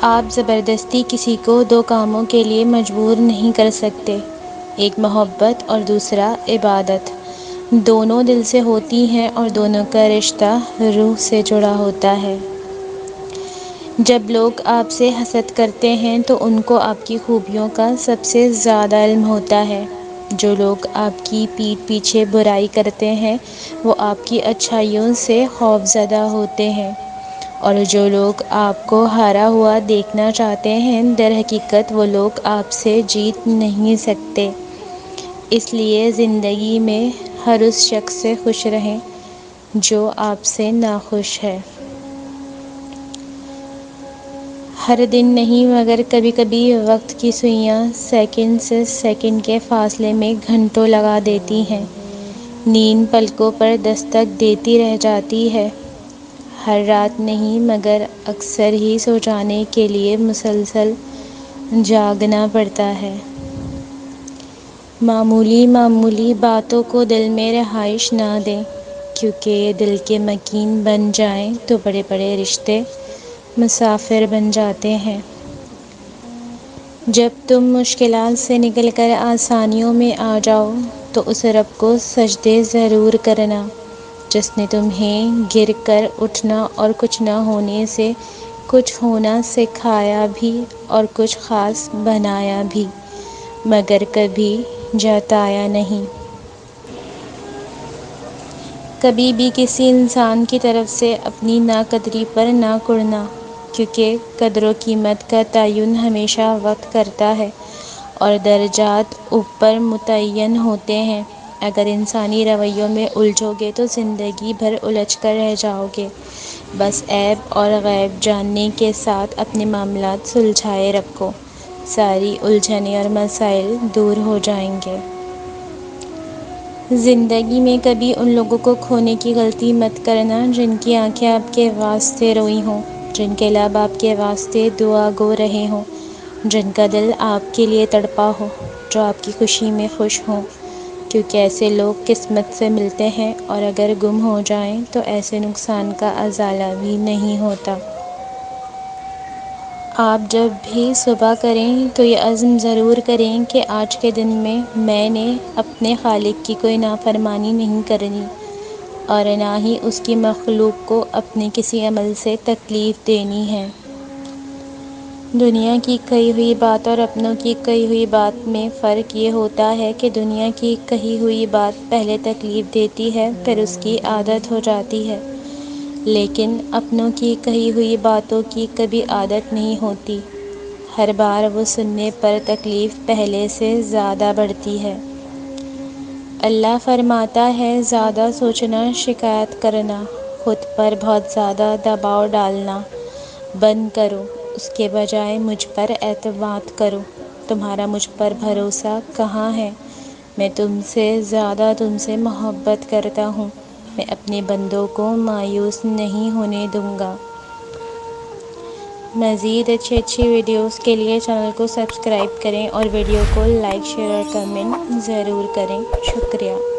آپ زبردستی کسی کو دو کاموں کے لیے مجبور نہیں کر سکتے، ایک محبت اور دوسرا عبادت۔ دونوں دل سے ہوتی ہیں اور دونوں کا رشتہ روح سے جڑا ہوتا ہے۔ جب لوگ آپ سے حسد کرتے ہیں تو ان کو آپ کی خوبیوں کا سب سے زیادہ علم ہوتا ہے۔ جو لوگ آپ کی پیٹھ پیچھے برائی کرتے ہیں وہ آپ کی اچھائیوں سے خوفزدہ ہوتے ہیں، اور جو لوگ آپ کو ہارا ہوا دیکھنا چاہتے ہیں در حقیقت وہ لوگ آپ سے جیت نہیں سکتے۔ اس لیے زندگی میں ہر اس شخص سے خوش رہیں جو آپ سے ناخوش ہے۔ ہر دن نہیں مگر کبھی کبھی وقت کی سوئیاں سیکنڈ سے سیکنڈ کے فاصلے میں گھنٹوں لگا دیتی ہیں، نیند پلکوں پر دستک دیتی رہ جاتی ہے۔ ہر رات نہیں مگر اکثر ہی سو جانے کے لیے مسلسل جاگنا پڑتا ہے۔ معمولی معمولی باتوں کو دل میں رہائش نہ دیں، کیونکہ یہ دل کے مکین بن جائیں تو بڑے بڑے رشتے مسافر بن جاتے ہیں۔ جب تم مشکلات سے نکل کر آسانیوں میں آ جاؤ تو اس رب کو سجدے ضرور کرنا جس نے تمہیں گر کر اٹھنا اور کچھ نہ ہونے سے کچھ ہونا سکھایا بھی اور کچھ خاص بنایا بھی، مگر کبھی جتایا نہیں۔ کبھی بھی کسی انسان کی طرف سے اپنی ناقدری پر نہ کڑنا، کیونکہ قدر و قیمت کا تعین ہمیشہ وقت کرتا ہے اور درجات اوپر متعین ہوتے ہیں۔ اگر انسانی رویوں میں الجھو گے تو زندگی بھر الجھ کر رہ جاؤ گے۔ بس عیب اور غیب جاننے کے ساتھ اپنے معاملات سلجھائے رکھو، ساری الجھنیں اور مسائل دور ہو جائیں گے۔ زندگی میں کبھی ان لوگوں کو کھونے کی غلطی مت کرنا جن کی آنکھیں آپ کے واسطے روئی ہوں، جن کے لب آپ کے واسطے دعا گو رہے ہوں، جن کا دل آپ کے لیے تڑپا ہو، جو آپ کی خوشی میں خوش ہوں، کیونکہ ایسے لوگ قسمت سے ملتے ہیں اور اگر گم ہو جائیں تو ایسے نقصان کا ازالہ بھی نہیں ہوتا۔ آپ جب بھی صبح کریں تو یہ عزم ضرور کریں کہ آج کے دن میں نے اپنے خالق کی کوئی نافرمانی نہیں کرنی اور نہ ہی اس کی مخلوق کو اپنے کسی عمل سے تکلیف دینی ہے۔ دنیا کی کہی ہوئی بات اور اپنوں کی کہی ہوئی بات میں فرق یہ ہوتا ہے کہ دنیا کی کہی ہوئی بات پہلے تکلیف دیتی ہے، پھر اس کی عادت ہو جاتی ہے، لیکن اپنوں کی کہی ہوئی باتوں کی کبھی عادت نہیں ہوتی۔ ہر بار وہ سننے پر تکلیف پہلے سے زیادہ بڑھتی ہے۔ اللہ فرماتا ہے، زیادہ سوچنا، شکایت کرنا، خود پر بہت زیادہ دباؤ ڈالنا بند کرو، اس کے بجائے مجھ پر اعتماد کرو۔ تمہارا مجھ پر بھروسہ کہاں ہے؟ میں تم سے زیادہ تم سے محبت کرتا ہوں، میں اپنے بندوں کو مایوس نہیں ہونے دوں گا۔ مزید اچھی ویڈیوز کے لیے چینل کو سبسکرائب کریں اور ویڈیو کو لائک، شیئر اور کمنٹ ضرور کریں۔ شکریہ۔